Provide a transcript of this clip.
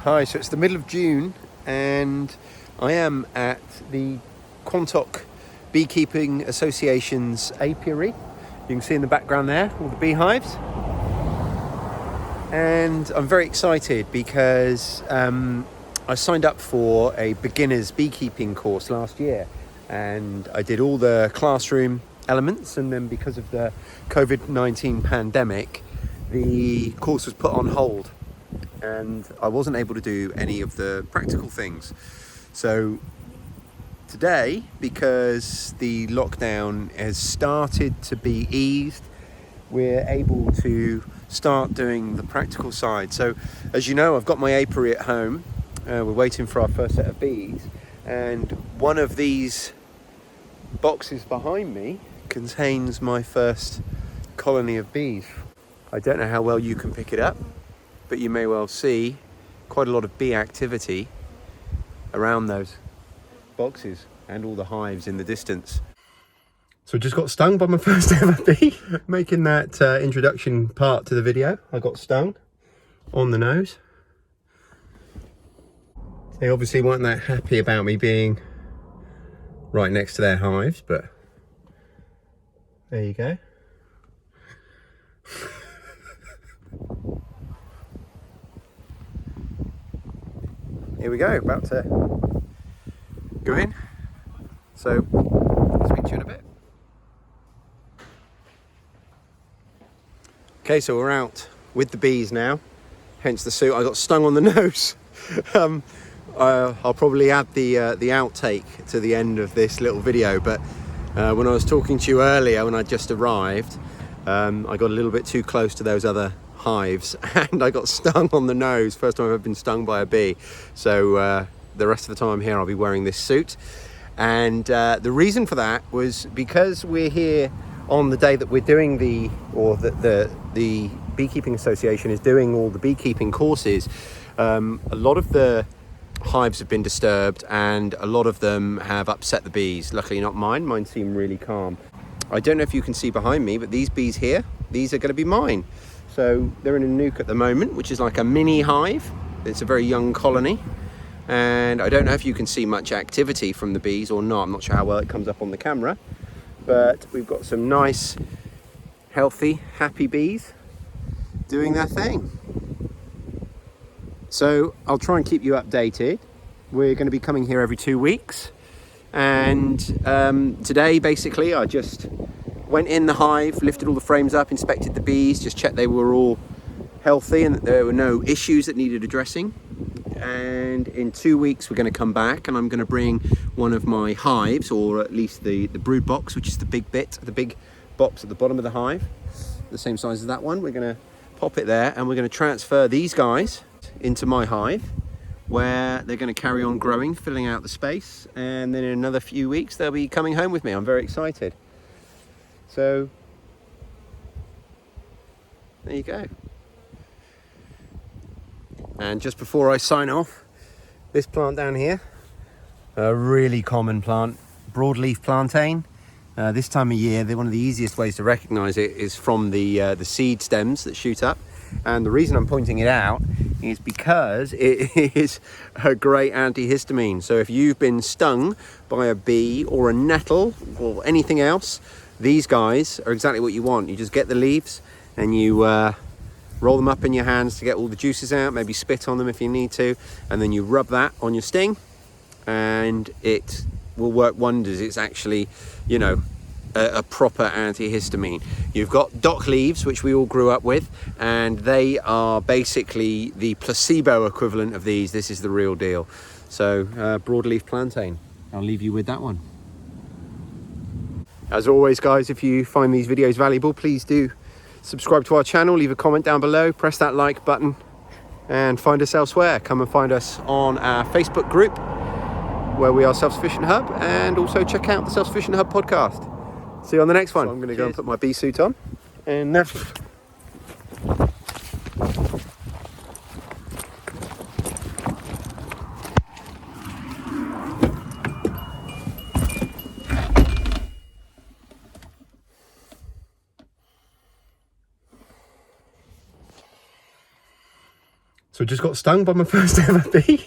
Hi, so it's the middle of June and I am at the Quantock Beekeeping Association's apiary. You can see in the background there all the beehives. And I'm very excited because I signed up for a beginner's beekeeping course last year and I did all the classroom elements, and then because of the COVID-19 pandemic, the course was put on hold and I wasn't able to do any of the practical things. So today, because the lockdown has started to be eased, we're able to start doing the practical side. So as you know, I've got my apiary at home. We're waiting for our first set of bees, and one of these boxes behind me contains my first colony of bees. I don't know how well you can pick it up, but you may well see quite a lot of bee activity around those boxes and all the hives in the distance. So I just got stung by my first ever bee. Making that introduction part to the video, I got stung on the nose. They obviously weren't that happy about me being right next to their hives, but there you go. Here we go, about to go in. So, I'll speak to you in a bit. Okay, so we're out with the bees now, hence the suit. I got stung on the nose. I'll probably add the outtake to the end of this little video, but when I was talking to you earlier when I just arrived, I got a little bit too close to those other hives and I got stung on the nose. First time I've ever been stung by a bee. So the rest of the time I'm here I'll be wearing this suit, and the reason for that was because we're here on the day that we're doing the Beekeeping Association is doing all the beekeeping courses. A lot of the hives have been disturbed and a lot of them have upset the bees. Luckily not mine. Mine seem really calm. I don't know if you can see behind me, but these bees here, these are going to be mine. So they're in a nuke at the moment, which is like a mini hive. It's a very young colony, and I don't know if you can see much activity from the bees or not. I'm not sure how well it comes up on the camera, but we've got some nice, healthy, happy bees doing their thing. So I'll try and keep you updated. We're going to be coming here every 2 weeks, and today basically I just went in the hive, lifted all the frames up, inspected the bees, just checked they were all healthy and that there were no issues that needed addressing. And in 2 weeks we're going to come back and I'm going to bring one of my hives, or at least the brood box, which is the big bit, the big box at the bottom of the hive, the same size as that one. We're going to pop it there and we're going to transfer these guys into my hive, where they're going to carry on growing, filling out the space, and then in another few weeks they'll be coming home with me. I'm very excited. So there you go. And just before I sign off, this plant down here, a really common plant, broadleaf plantain. This time of year, one of the easiest ways to recognize it is from the seed stems that shoot up. And the reason I'm pointing it out is because it is a great antihistamine. So if you've been stung by a bee or a nettle or anything else, these guys are exactly what you want. You just get the leaves and you roll them up in your hands to get all the juices out, maybe spit on them if you need to, and then you rub that on your sting and it will work wonders. It's actually, you know, a proper antihistamine. You've got dock leaves, which we all grew up with, and they are basically the placebo equivalent of these. This is the real deal. So broadleaf plantain, I'll leave you with that one. As always guys, if you find these videos valuable, please do subscribe to our channel, leave a comment down below, press that like button, and find us elsewhere. Come and find us on our Facebook group where we are Self-Sufficient Hub, and also check out the Self-Sufficient Hub podcast. See you on the next one. So I'm going to go and put my bee suit on, and So I just got stung by my first ever bee.